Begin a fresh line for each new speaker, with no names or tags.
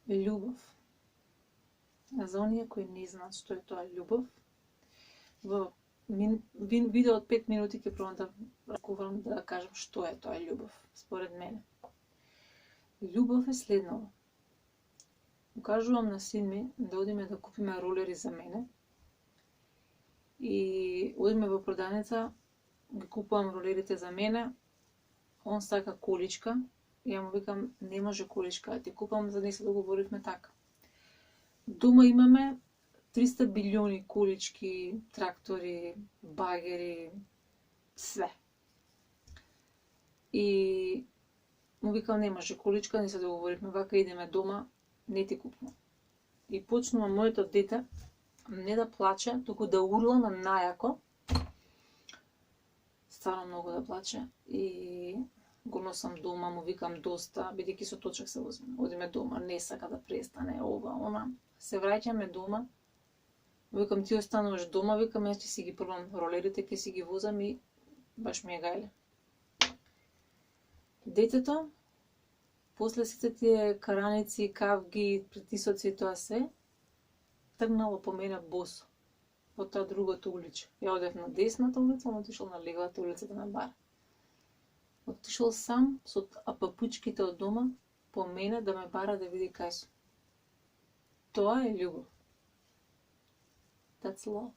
Љубов. А за оние кои не знаат што е тоа љубов, во видео од 5 минути ќе пробам да ракувам да кажам што е тоа љубов, според мене. Љубов е следново. Укажувам на син ми да одиме да купиме ролери за мене и одиме во продавница, ги купувам ролерите за мене, он сака количка, и ја му викам, не може количка да ти купам, за да не се договоривме така. Дома имаме 300 билиони колички, трактори, багери, све. И му викам, не може количка, не се договоривме вака, идеме дома, не ти купувам. И почнува моето дете не да плаче, туку да урла на најако. Стварно многу да плаче. И го носам дома, му викам доста, бидејќи со точак се возиме. Одиме дома, не сака да престане, ова, она. Се враќаме дома. Викам, ти остануваш дома, викам, јас ќе си ги пробам ролерите, ќе си ги возам и баш ми е гајле. Детето, после сите тие караници, кавги, притисоци и тоа се, тргнало по мене босо, во таа другата улица. Ја одев на десната улица, он отишол на левата улица да ме бара. Отишол сам со папучките од дома по мене да ме бара да види кај сум. Тоа е љубов. That's love.